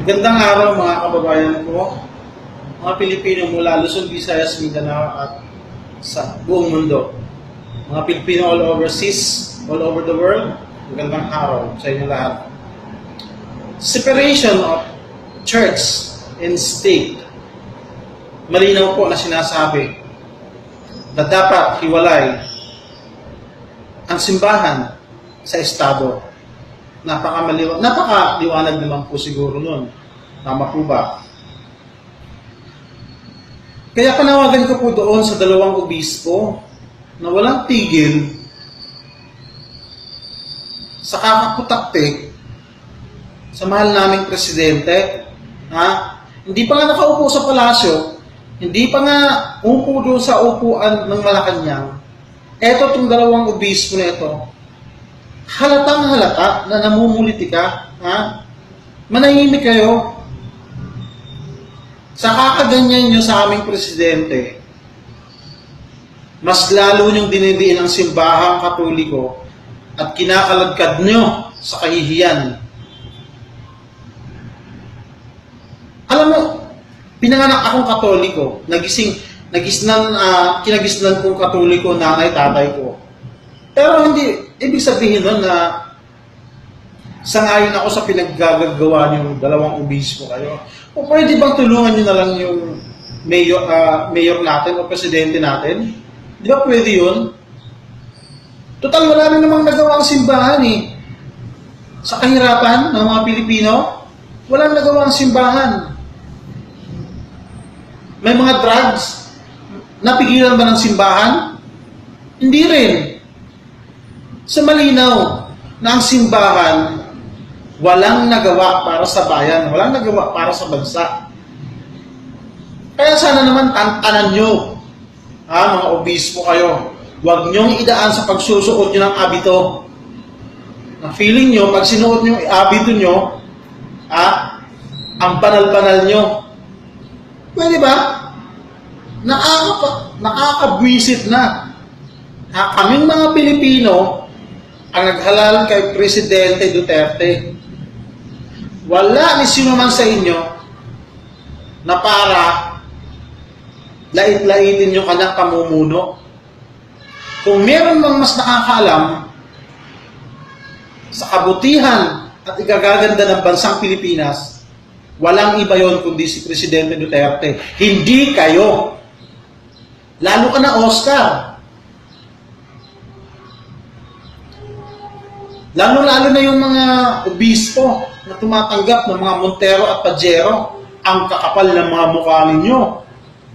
Magandang araw mga kababayan ko, mga Pilipino mula Luzon, Visayas, Mindanao at sa buong mundo. Mga Pilipino all overseas, all over the world, magandang araw sa inyo lahat. Separation of church and state. Malinaw po na sinasabi na dapat hiwalay ang simbahan sa estado. Napakaliwanag naman po siguro nun. Tama po ba? Kaya panawagan ko po doon sa dalawang obispo na walang tigil sa kakaputaktik sa mahal naming presidente. Hindi pa nga nakaupo sa palasyo, hindi pa nga upo doon sa upuan ng Malacanang. Eto itong dalawang obispo na ito, halatang halata na namumulitika, manahimik kayo sa kakaganyan nyo sa aming presidente. Mas lalo nyong dinidiin ang simbahang Katoliko at kinakaladkad nyo sa kahihiyan. Alam mo, pinanganak akong Katoliko, kinagisnan kong Katoliko, nanay, tatay ko. Pero hindi, ibig sabihin nun na sangayon ako sa pinaggagawa niyong dalawang obispo kayo. O pwede bang tulungan niyo na lang yung mayor natin o presidente natin? Di ba pwede yun? Total, wala rin namang nagawa ang simbahan eh. Sa kahirapan ng mga Pilipino, walang nagawa ang simbahan. May mga drugs, napigilan ba ng simbahan? Hindi rin. Sa malinaw na ang simbahan walang nagawa para sa bayan, walang nagawa para sa bansa. Kaya sana naman tantanan nyo, mga obispo kayo, huwag nyong idaan sa pagsusuot nyo ng abito. Na feeling nyo, pag sinuot nyo yung abito nyo, ang banal-banal nyo. Pwede ba? Nakakabwisit na. Kaming mga Pilipino, ang naghalal kay Presidente Duterte. Wala ni sino man sa inyo na para lait-laitin yung kanyang pamumuno. Kung meron mang mas nakakaalam sa kabutihan at ikagaganda ng bansang Pilipinas, walang iba yon kundi si Presidente Duterte. Hindi kayo. Lalo ka na Oscar. Lalo-lalo na yung mga obispo na tumatanggap ng mga Montero at Pajero, ang kakapal ng mga mukha ninyo.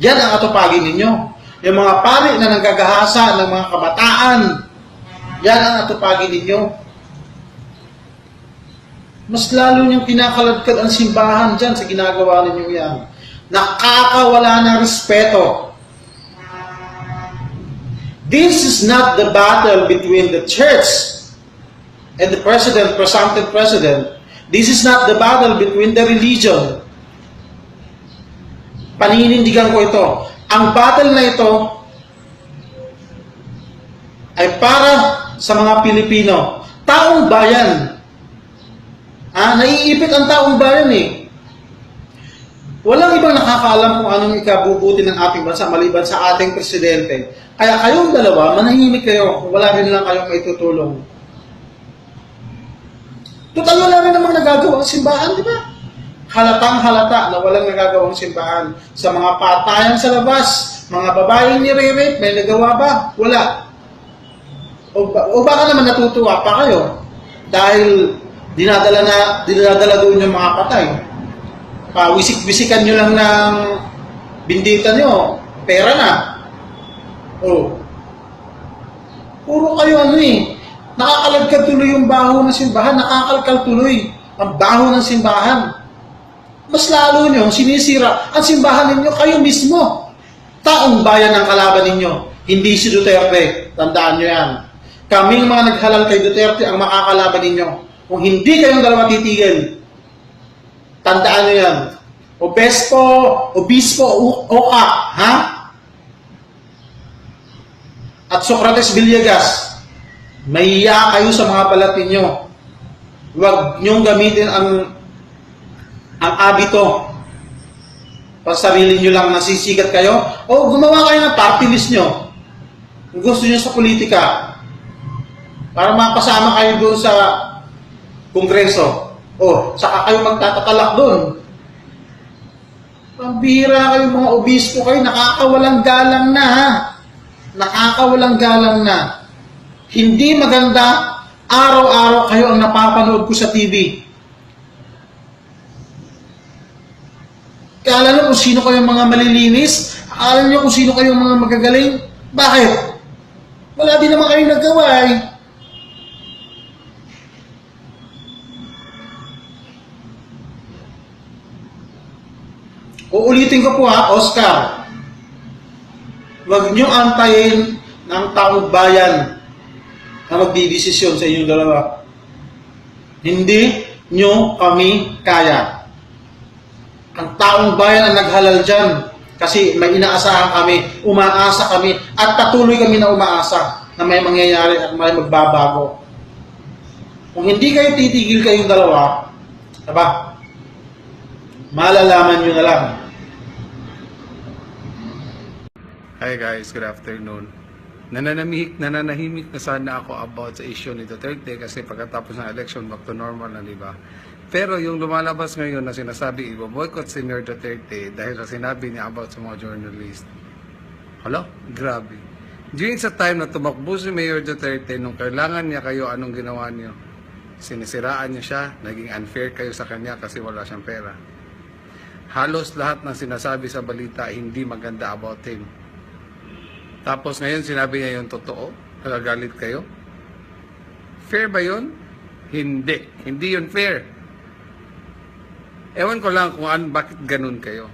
Yan ang atupagin ninyo. Yung mga pari na nanggagahasa ng mga kabataan, yan ang atupagin ninyo. Mas lalo niyong kinakaladkad ang simbahan dyan sa ginagawa ninyo yan. Nakakawala ng respeto. This is not the battle between the church and the president, presumptive president. This is not the battle between the religion. Paninindigan ko ito. Ang battle na ito ay para sa mga Pilipino. Taong bayan. Naiipit ang taong bayan eh. Walang ibang nakakaalam kung anong ikabubuti ng ating bansa maliban sa ating presidente. Kaya kayong dalawa, manahimik kayo kung wala rin lang kayong maitutulong. Total, wala rin namang nagagawa ang simbahan, di ba? Halatang halata na walang nagagawang simbahan. Sa mga patayan sa labas, mga babaeng nire-rape, may nagawa ba? Wala. O baka naman natutuwa pa kayo dahil dinadala doon yung mga patay. Wisik-wisikan nyo lang ng bindita nyo, pera na. Puro kayo nakakalagkad tuloy yung baho ng simbahan, nakakalkal tuloy ang baho ng simbahan. Mas lalo nyo sinisira ang simbahan ninyo, kayo mismo. Taong bayan ang kalaban ninyo, hindi si Duterte. Tandaan nyo yan. Kaming mga naghalal kay Duterte ang makakalaban ninyo. Kung hindi kayong dalawa titigil, tandaan nyo yan. Obispo, Oka, at Socrates Villegas, mahiya kayo sa mga balat ninyo. Huwag niyong gamitin ang ang abito. Para sarili nyo lang nasisikat kayo, o gumawa kayo ng party list nyo. Kung gusto nyo sa politika, para mapasama kayo doon sa kongreso, o saka kayo magtatatalak doon. Pambihira kayo mga obispo kayo, nakakawalang galang na ha. Nakakawalang galang na. Hindi maganda, araw-araw kayo ang napapanood ko sa TV. Alam nyo kung sino kayong mga malilinis? Alam nyo kung sino kayong mga magagaling? Bakit? Wala din naman kayong nagawa eh. Uulitin ko po ha, Oscar. Huwag nyo antayin ng taong bayan na magdidesisyon sa inyong dalawa. Hindi nyo kami kaya. Ang taong bayan ang naghalal dyan kasi may inaasahan kami, umaasa kami, at patuloy kami na umaasa na may mangyayari at may magbabago. Kung hindi kayo titigil kayong dalawa, diba? Malalaman nyo na lang. Hi guys, good afternoon. Nananahimik na sana ako about sa issue ni Duterte kasi pagkatapos ng election, back to normal na, di ba? Pero yung lumalabas ngayon na sinasabi, i-boycott si Mayor Duterte dahil sa sinabi niya about sa mga journalist. Hala, grabe. During sa time na tumakbo si Mayor Duterte, nung kailangan niya kayo, anong ginawa niyo? Sinisiraan niyo siya, naging unfair kayo sa kanya kasi wala siyang pera. Halos lahat ng sinasabi sa balita hindi maganda about him. Tapos ngayon sinabi niya yung totoo, nagagalit kayo. Fair ba yun? Hindi. Hindi yun fair. Ewan ko lang kung bakit ganun kayo.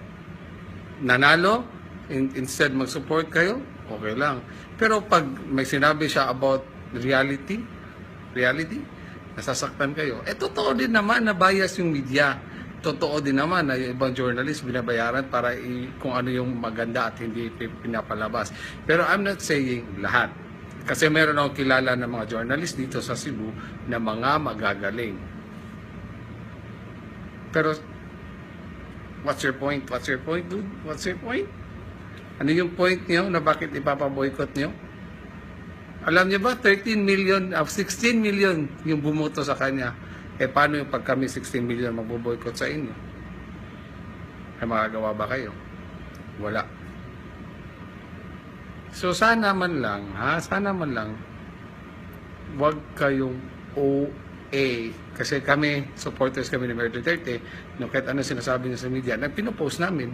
Nanalo, instead mag-support kayo, okay lang. Pero pag may sinabi siya about reality, nasasaktan kayo. Totoo din naman na bias yung media. Totoo din naman na yung ibang journalist binabayaran para kung ano yung maganda at hindi pinapalabas. Pero I'm not saying lahat. Kasi meron akong kilala ng mga journalist dito sa Cebu na mga magagaling. Pero, what's your point? What's your point, dude? What's your point? Ano yung point niyo na bakit ipapaboycott niyo? Alam niyo ba, 16 million yung bumoto sa kanya. Paano yung pag kami 16 million magbo-boycott sa inyo? Magagawa ba kayo? Wala. So sana man lang, wag kayong OA. Kasi kami, supporters kami ni Mayor Duterte, no, kahit ano sinasabi niya sa media, pinopost namin.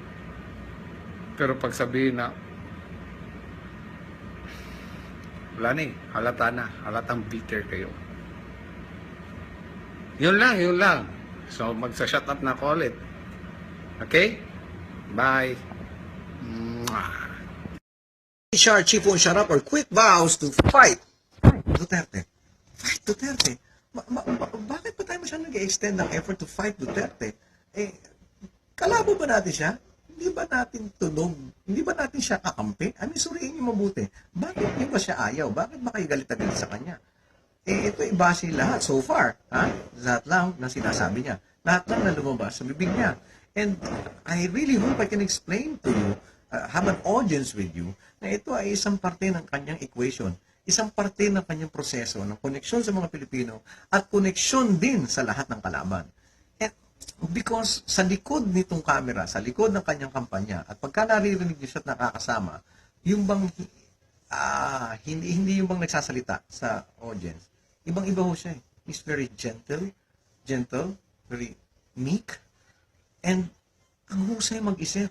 Pero pag sabihin na, wala na halatang bitter kayo. Yun lang. So, magsa-shut up na ako ulit. Okay? Bye. HR chief won't shut up or quit vows to fight Duterte. Fight Duterte. Bakit pa tayo masyadong nag-extend ng effort to fight Duterte? Kalabo ba natin siya? Hindi ba natin tunog? Hindi ba natin siya kakampi? Suriin niyo mabuti. Bakit niyo ba siya ayaw? Bakit ba kayo galit-galit sa kanya? Ito ibase lahat so far. Lahat lang na sinasabi niya. Lahat lang na lumabas sa bibig niya. And I really hope I can explain to you, have an audience with you, na ito ay isang parte ng kanyang equation. Isang parte ng kanyang proseso ng koneksyon sa mga Pilipino at koneksyon din sa lahat ng kalaban. And because sa likod nitong camera, sa likod ng kanyang kampanya, at pagka naririnig niyo siya at nakakasama, yung bang hindi yung bang nagsasalita sa audience, ibang-iba ho siya. He's very gentle, very meek, and ang husay mag-isip.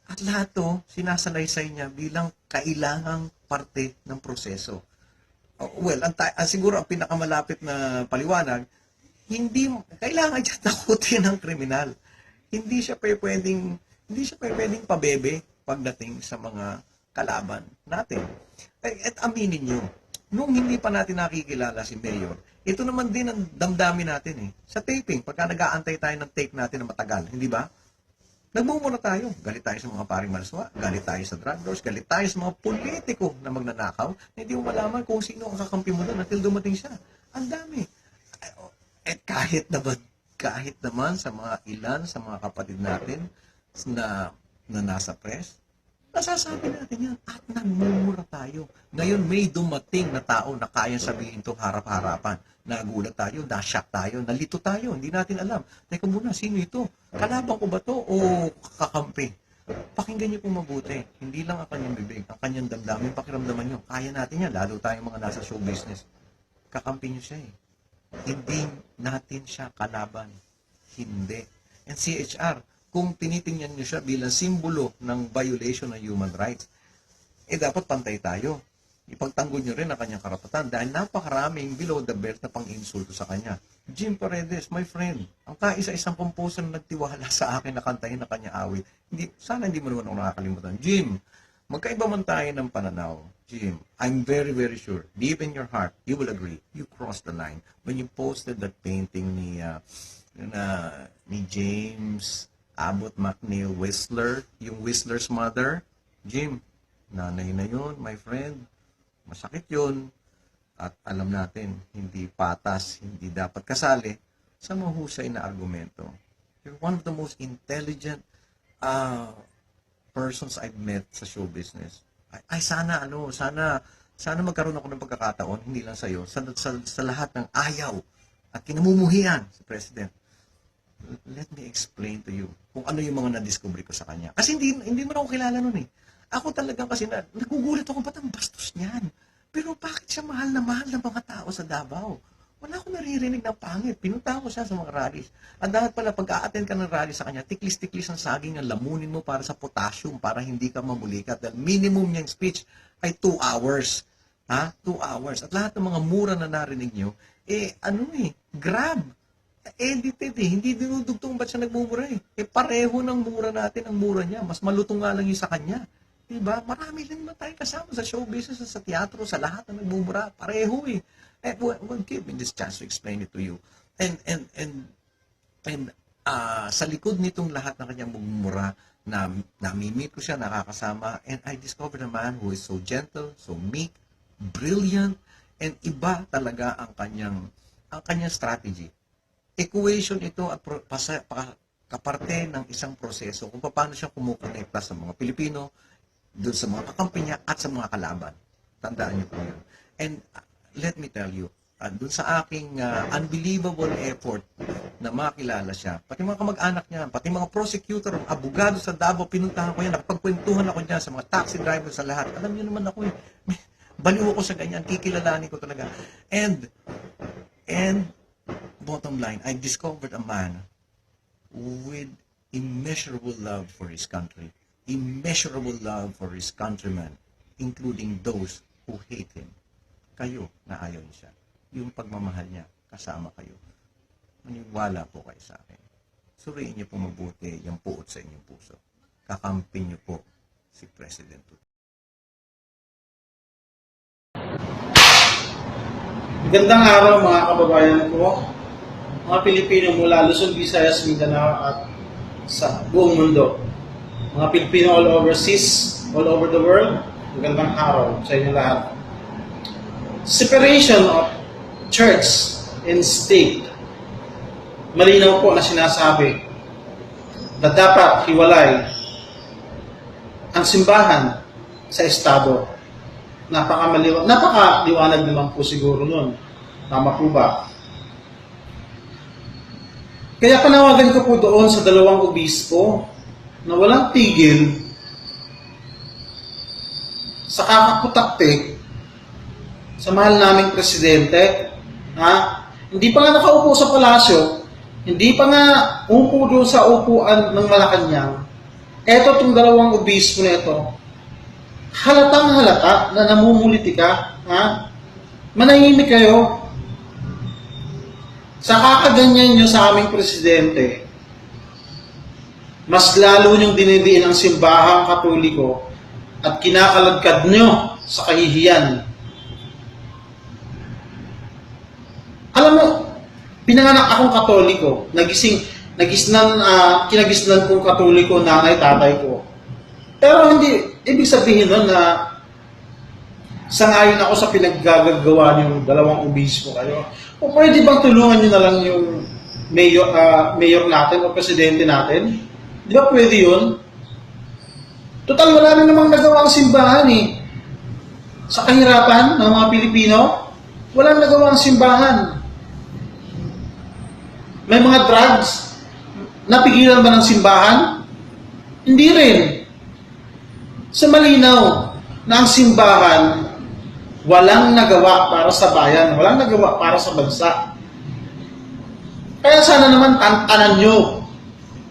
At lahat to, sinasalaysay niya bilang kailangang parte ng proseso. Well, siguro ang pinakamalapit na paliwanag, hindi kailangan niya takutin ng kriminal. Hindi siya pwedeng pabebe pagdating sa mga kalaban natin. At aminin nyo, nung hindi pa natin nakikilala si Mayor, ito naman din ang damdamin natin Sa taping, pagka nag-aantay tayo ng take natin na matagal, hindi ba? Nagmumura tayo. Galit tayo sa mga paring malaswa, galit tayo sa drug lords, galit tayo sa mga politiko na magnanakaw na hindi mo malaman kung sino ang kakampi mo doon until dumating siya. Ang dami. Kahit kahit naman sa mga ilan, sa mga kapatid natin na nasa press, nasasabi natin yan at nagmumura tayo. Ngayon may dumating na tao na kaya sabihin to harap-harapan. Nagulat tayo, na-shock tayo, nalito tayo, hindi natin alam. Teka muna, sino ito? Kalaban ko ba to o kakampi? Pakinggan niyo pong mabuti. Hindi lang ang kanyang bibig, ang kanyang damdamin, pakiramdaman niyo. Kaya natin yan, lalo tayong mga nasa show business. Kakampi niyo siya eh. Hindi natin siya kalaban. Hindi. And CHR, kung tinitingnan niyo siya bilang simbolo ng violation ng human rights, dapat pantay tayo. Ipagtanggol niyo rin ang kanyang karapatan dahil napakaraming below the belt na pang-insulto sa kanya. Jim Paredes, my friend, ang kaisa-isang composer na nagtiwala sa akin na kantahin na kanya awit. Sana hindi mo naman ako nakakalimutan. Jim, magkaiba man tayo ng pananaw. Jim, I'm very, very sure, deep in your heart, you will agree, you crossed the line. When you posted that painting ni James Abbott McNeil Whistler, yung Whistler's mother, Jim, nanay na yun, my friend. Masakit yun. At alam natin, hindi patas, hindi dapat kasali sa mahusay na argumento. You're one of the most intelligent persons I've met sa show business. Sana magkaroon ako ng pagkakataon, hindi lang sa'yo, sa lahat ng ayaw at kinamumuhian sa President. Let me explain to you kung ano yung mga na-discover ko sa kanya. Kasi hindi mo na ako kilala nun eh. Ako talagang kasi nagugulat ako, ba't ang bastos niyan? Pero bakit siya mahal na mga tao sa Davao? Wala akong naririnig ng pangit. Pinunta ko siya sa mga rallies. At dapat pala pag-a-attend ka ng rally sa kanya, tiklis-tiklis ang saging ang lamunin mo para sa potassium, para hindi ka mamulikat. Dahil minimum niyang speech ay 2 hours. 2 hours. At lahat ng mga mura na narinig niyo, grab. Edited eh. Hindi dinudugtong ba't siya nagmumura eh. Pareho ng mura natin ang mura niya. Mas malutong nga lang yung sa kanya. Diba? Marami lang naman tayo kasama sa show business, sa teatro, sa lahat na nagmumura. Pareho eh. Well, give me this chance to explain it to you. And sa likod nitong lahat ng kanyang mugmura, na namimit ko siya, nakakasama, and I discovered a man who is so gentle, so meek, brilliant, and iba talaga ang kanyang strategy. Equation ito at kaparte ng isang proseso kung paano siya kumukonekta sa mga Pilipino, doon sa mga kakampi niya at sa mga kalaban. Tandaan niyo po yun. And let me tell you, doon sa aking unbelievable effort na makilala siya, pati mga kamag-anak niya, pati mga prosecutor, abogado sa Davao, pinuntahan ko yan, nakapagkwentuhan ako niya sa mga taxi drivers sa lahat. Alam niyo naman ako baliw ako sa ganyan, kikilalanin ko talaga. And bottom line, I discovered a man with immeasurable love for his country, immeasurable love for his countrymen, including those who hate him. Kayo na ayaw niya siya. Yung pagmamahal niya, kasama kayo. Maniwala po kayo sa akin. Suriin niyo po mabuti yung puot sa inyong puso. Kakampin niyo po si President Duterte. Magandang araw mga kababayan ko, mga Pilipino mula Luzon, Visayas, Mindanao at sa buong mundo. Mga Pilipino all overseas, all over the world, magandang araw sa inyo lahat. Separation of church and state. Malinaw po na sinasabi na dapat hiwalay ang simbahan sa estado. Napakaliwanag naman po siguro nun. Tama po ba? Kaya panawagan ko po doon sa 2 obispo na walang tigil sa kakaputaktik sa mahal naming presidente. Hindi pa nga nakaupo sa palasyo, hindi pa nga upo doon sa upuan ng Malacanang. Eto itong 2 obispo na ito, halatang halata na namumulitika. Manahimik kayo. Sa kakaganyan nyo sa aming presidente, mas lalo nyong dinidiin ang simbahang Katoliko at kinakalagkad nyo sa kahihiyan. Alam mo, pinanganak akong Katoliko, kinagisnan kong Katoliko, nanay, tatay ko. Pero hindi, ibig sabihin nun na sangayon ako sa pinaggagawa niyong 2 obispo kayo. O pwede bang tulungan niyo na lang yung mayor natin o presidente natin? Di ba pwede yun? Total, wala na namang nagawa ang simbahan eh. Sa kahirapan ng mga Pilipino, walang nagawa ang simbahan. May mga drugs, napigilan ba ng simbahan? Hindi rin. Sa malinaw na ang simbahan, walang nagawa para sa bayan, walang nagawa para sa bansa. Kaya sana naman tantanan nyo,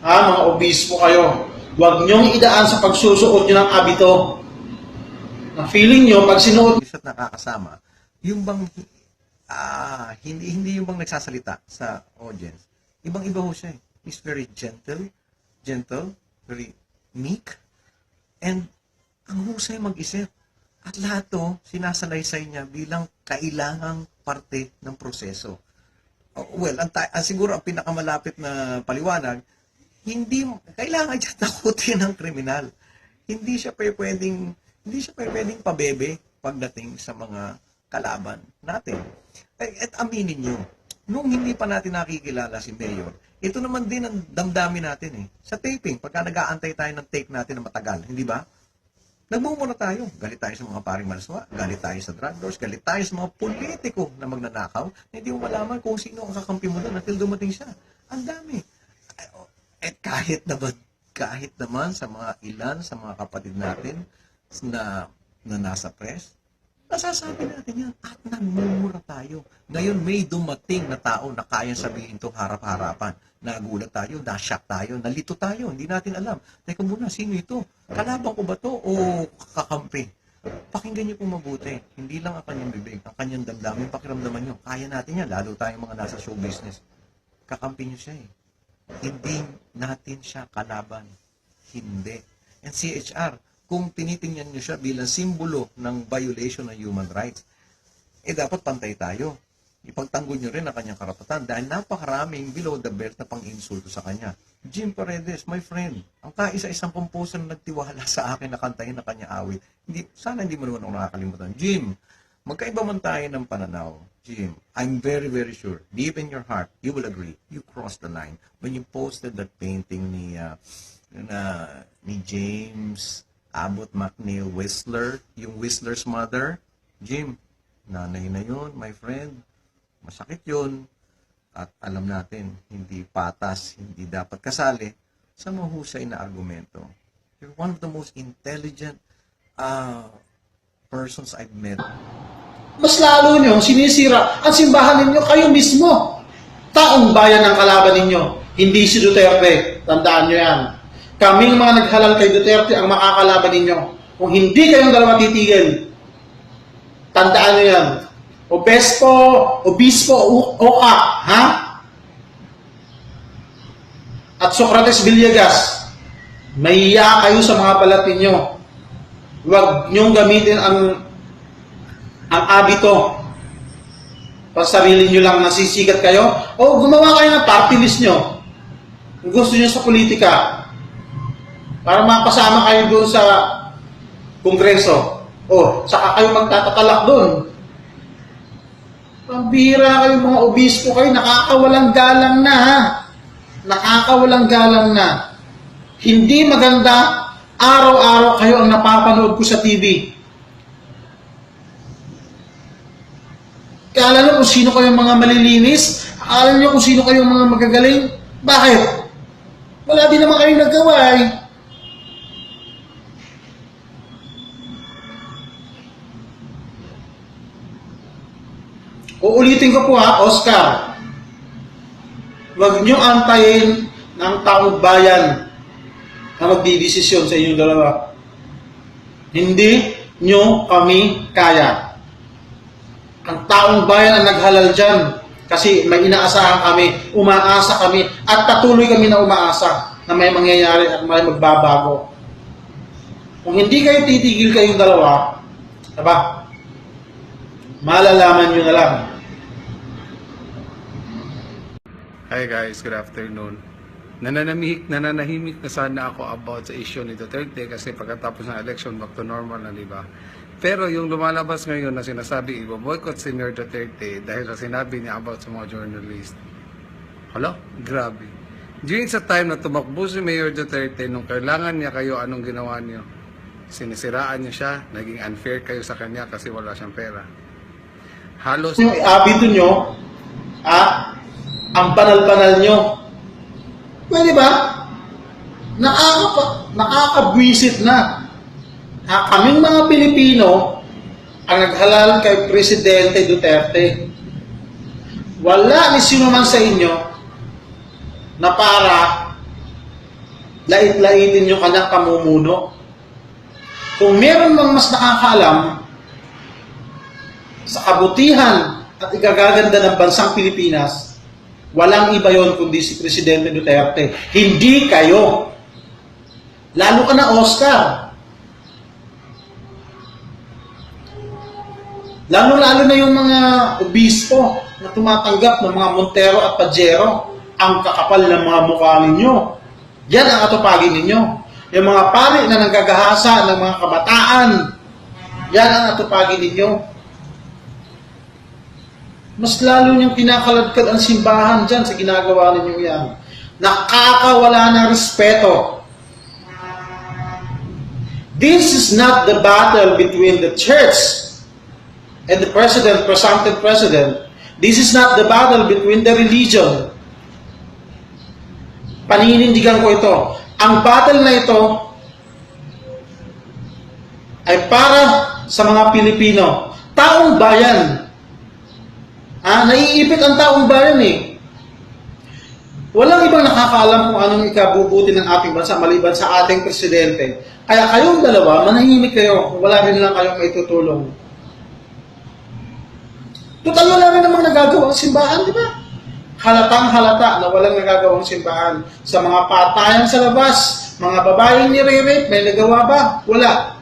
mga obispo kayo, huwag nyong idaan sa pagsusuot nyo ng abito. Na feeling nyo, pag sinuot Isa't nakakasama, yung bang hindi yung bang nagsasalita sa audience. Ibang-iba ho siya eh. He's very gentle, very meek, and ang husay mag-isip. At lahat to, sinasalaysay niya bilang kailangang parte ng proseso. Well, siguro ang pinakamalapit na paliwanag, hindi kailangan siya takutin ng kriminal. Hindi siya pwedeng pabebe pagdating sa mga kalaban natin. At aminin nyo, nung hindi pa natin nakikilala si Mayor, ito naman din ang damdamin natin eh. Sa taping, pagka nag-aantay tayo ng take natin na matagal, hindi ba? Nagmumura tayo. Galit tayo sa mga paring malaswa, galit tayo sa drug lords, galit tayo sa mga politiko na magnanakaw, na hindi mo malaman kung sino ang kakampi mo doon until dumating siya. Ang dami. At kahit naman sa mga sa mga kapatid natin na nasa press, nasasabi natin yan at nagmumura tayo. Ngayon may dumating na tao na kayang sabihin to harap-harapan. Nagulat tayo, nashock tayo, nalito tayo, hindi natin alam. Teka muna, sino ito? Kalaban ko ba to o kakampi? Pakinggan niyo kung mabuti. Hindi lang ang kanyang bibig, ang kanyang damdamin, pakiramdaman niyo. Kaya natin yan, lalo tayong mga nasa show business. Kakampi niyo siya eh. Hindi natin siya kalaban. Hindi. And CHR, kung tinitingnan niyo siya bilang simbolo ng violation ng human rights, dapat pantay tayo. Ipagtanggol niyo rin ang kanyang karapatan dahil napakaraming below the belt na pang-insulto sa kanya. Jim Paredes, my friend, ang kaisa-isang composer na nagtiwala sa akin na kantahin na kanya awit. Sana hindi mo naman ako nakakalimutan. Jim, magkaiba man tayo ng pananaw. Jim, I'm very, very sure, deep in your heart, you will agree, you crossed the line. When you posted that painting ni James Abbott McNeil Whistler, yung Whistler's mother, Jim, nanay na yun, my friend. Masakit yun. At alam natin, hindi patas, hindi dapat kasali sa mahusay na argumento. You're one of the most intelligent persons I've met. mas lalo nyo sinisira ang simbahan ninyo, kayo mismo. Taong bayan ang kalaban ninyo, hindi si Duterte. Tandaan nyo yan. Kaming mga naghalal kay Duterte ang makakalaban ninyo. Kung hindi kayong dalawa titigil, tandaan nyo yan. Obispo, Oka, ha? At Socrates Villegas, mahiya kayo sa mga balat ninyo. Huwag nyong gamitin ang abito. Pag sarili nyo lang nasisikat kayo, o gumawa kayo ng party list nyo. Kung gusto nyo sa politika, para mapasama kayo doon sa kongreso, o saka kayo magtatakalak doon. Pambihira kayo mga obispo kayo, nakakawalang galang na ha. Nakakawalang galang na. Hindi maganda, araw-araw kayo ang napapanood ko sa TV. Kala nyo kung sino kayong mga malilinis? Akala nyo kung sino kayong mga magagaling? Bakit? Wala din naman kayong nagawa eh. Uulitin ko po ha, Oscar. Huwag nyo antayin ng taong bayan na magdidesisyon sa inyong dalawa. Hindi nyo kami kaya. Ang taong bayan ang naghalal dyan kasi may inaasahan kami, umaasa kami, at patuloy kami na umaasa na may mangyayari at may magbabago. Kung hindi kayo titigil kayong dalawa, diba? Malalaman nyo na lang. Hi guys, good afternoon. Nananahimik na sana ako about sa issue ni Duterte kasi pagkatapos ng election, back to normal na, di ba? Pero yung lumalabas ngayon na sinasabi, i-boycott si Mayor Duterte dahil sa sinabi niya about sa mga journalist, Hala, grabe. During sa time na tumakbo si Mayor Duterte, nung kailangan niya kayo, anong ginawa niyo? Sinisiraan niyo siya, naging unfair kayo sa kanya kasi wala siyang pera. Halos, Yung abito nyo, ang banal-banal nyo. Pwede ba? Nakakabwisit na. Kaming mga Pilipino ang naghalal kay Presidente Duterte. Wala ni sino man sa inyo na para lait-laitin yung kanyang pamumuno. Kung meron mang mas nakakaalam sa kabutihan at ikagaganda ng bansang Pilipinas, walang iba yon kundi si Presidente Duterte. Hindi kayo. Lalo ka na, Oscar. Lalo-lalo na yung mga obispo na tumatanggap ng mga Montero at Pajero. Ang kakapal ng mga mukha ninyo. Yan ang atupagin ninyo. Yung mga pari na nanggagahasa ng mga kabataan, yan ang atupagin ninyo. Mas lalo niyong kinakaladkad ang simbahan dyan sa ginagawa ninyo yan. Nakakawala ng respeto. This is not the battle between the church and the president, presumptive president. This is not the battle between the religion. Paninindigan ko ito. Ang battle na ito ay para sa mga Pilipino. Taong bayan. Naiipit ang taong bayan eh. Walang ibang nakakaalam kung anong ikabubuti ng ating bansa maliban sa ating presidente. Kaya kayong dalawa, manahimik kayo. Wala rin lang kayong maitutulong. Total wala rin namang nagagawa ang simbahan, di ba? Halatang halata na walang nagagawang simbahan. Sa mga patayan sa labas, mga babaeng nire-rape, may nagawa ba? Wala.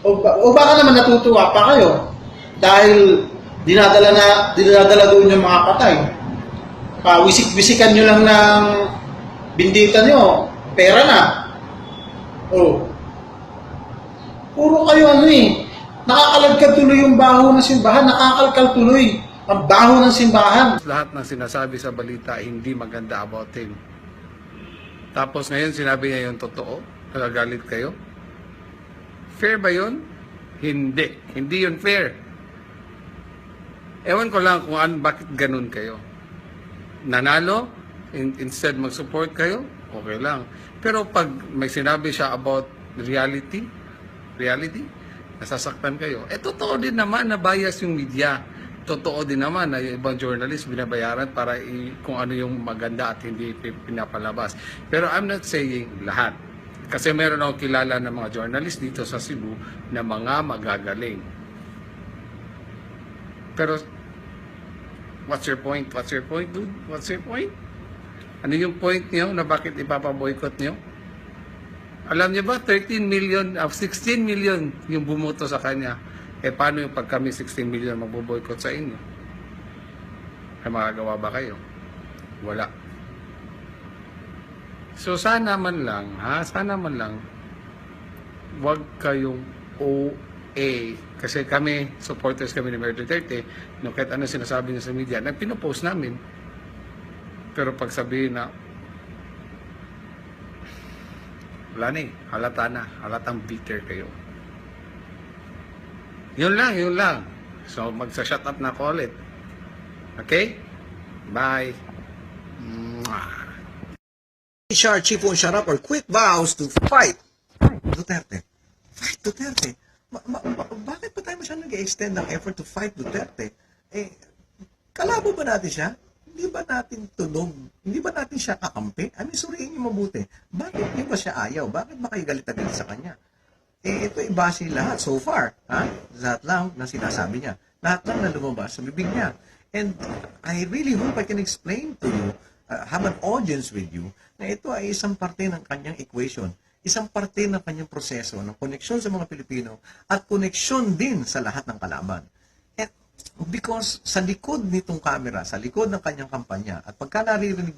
O baka naman natutuwa pa kayo dahil dinadala doon yung mga patay. Wisik-wisikan nyo lang ng bindita nyo, pera na. Puro kayo nakakalagkad tuloy yung baho ng simbahan, nakakalkal tuloy ang baho ng simbahan. lahat ng sinasabi sa balita hindi maganda about him. Tapos ngayon sinabi niya yung totoo, nagagalit kayo. Fair ba yun? Hindi. Hindi yun fair. Ewan ko lang kung bakit ganun kayo. Nanalo, instead mag-support kayo, okay lang. Pero pag may sinabi siya about reality, nasasaktan kayo. Totoo din naman na bias yung media. Totoo din naman na yung ibang journalist binabayaran para kung ano yung maganda at hindi pinapalabas. Pero I'm not saying lahat. Kasi meron akong kilala ng mga journalist dito sa Cebu na mga magagaling. Pero, what's your point? What's your point, dude? What's your point? Ano yung point niyo na bakit ipapaboycott niyo? Alam niyo ba, 16 million yung bumoto sa kanya. Paano yung pag kami 16 million magbo-boycott sa inyo? Makagawa ba kayo? Wala. So sana man lang, wag kayong OA. Kasi kami, supporters kami ni Mayor Duterte, no, kahit ano sinasabi niya sa media, pinopost namin. Pero pag sabihin na, wala na halatang bitter kayo. Yun lang. So, magsa-shut up na ako ulit. Okay? Bye. Mwah. HR, Chief Unsharap, or quick vows to fight Duterte. Fight Duterte. Bakit pa tayo masyadong nag-extend ng effort to fight Duterte? Kalabo ba natin siya? Hindi ba natin tunog? Hindi ba natin siya kakampi? Suriin niyo mabuti. Bakit niyo ba siya ayaw? Bakit ba kayo galit sa kanya? Ito ibase lahat so far. Lahat lang na sinasabi niya. Lahat lang na lumabas sa bibig niya. And I really hope I can explain to you, have an audience with you, na ito ay isang parte ng kanyang equation. Isang parte ng kanyang proseso ng koneksyon sa mga Pilipino at koneksyon din sa lahat ng kalaban. And because sa likod nitong camera, sa likod ng kanyang kampanya, at pagka naririnig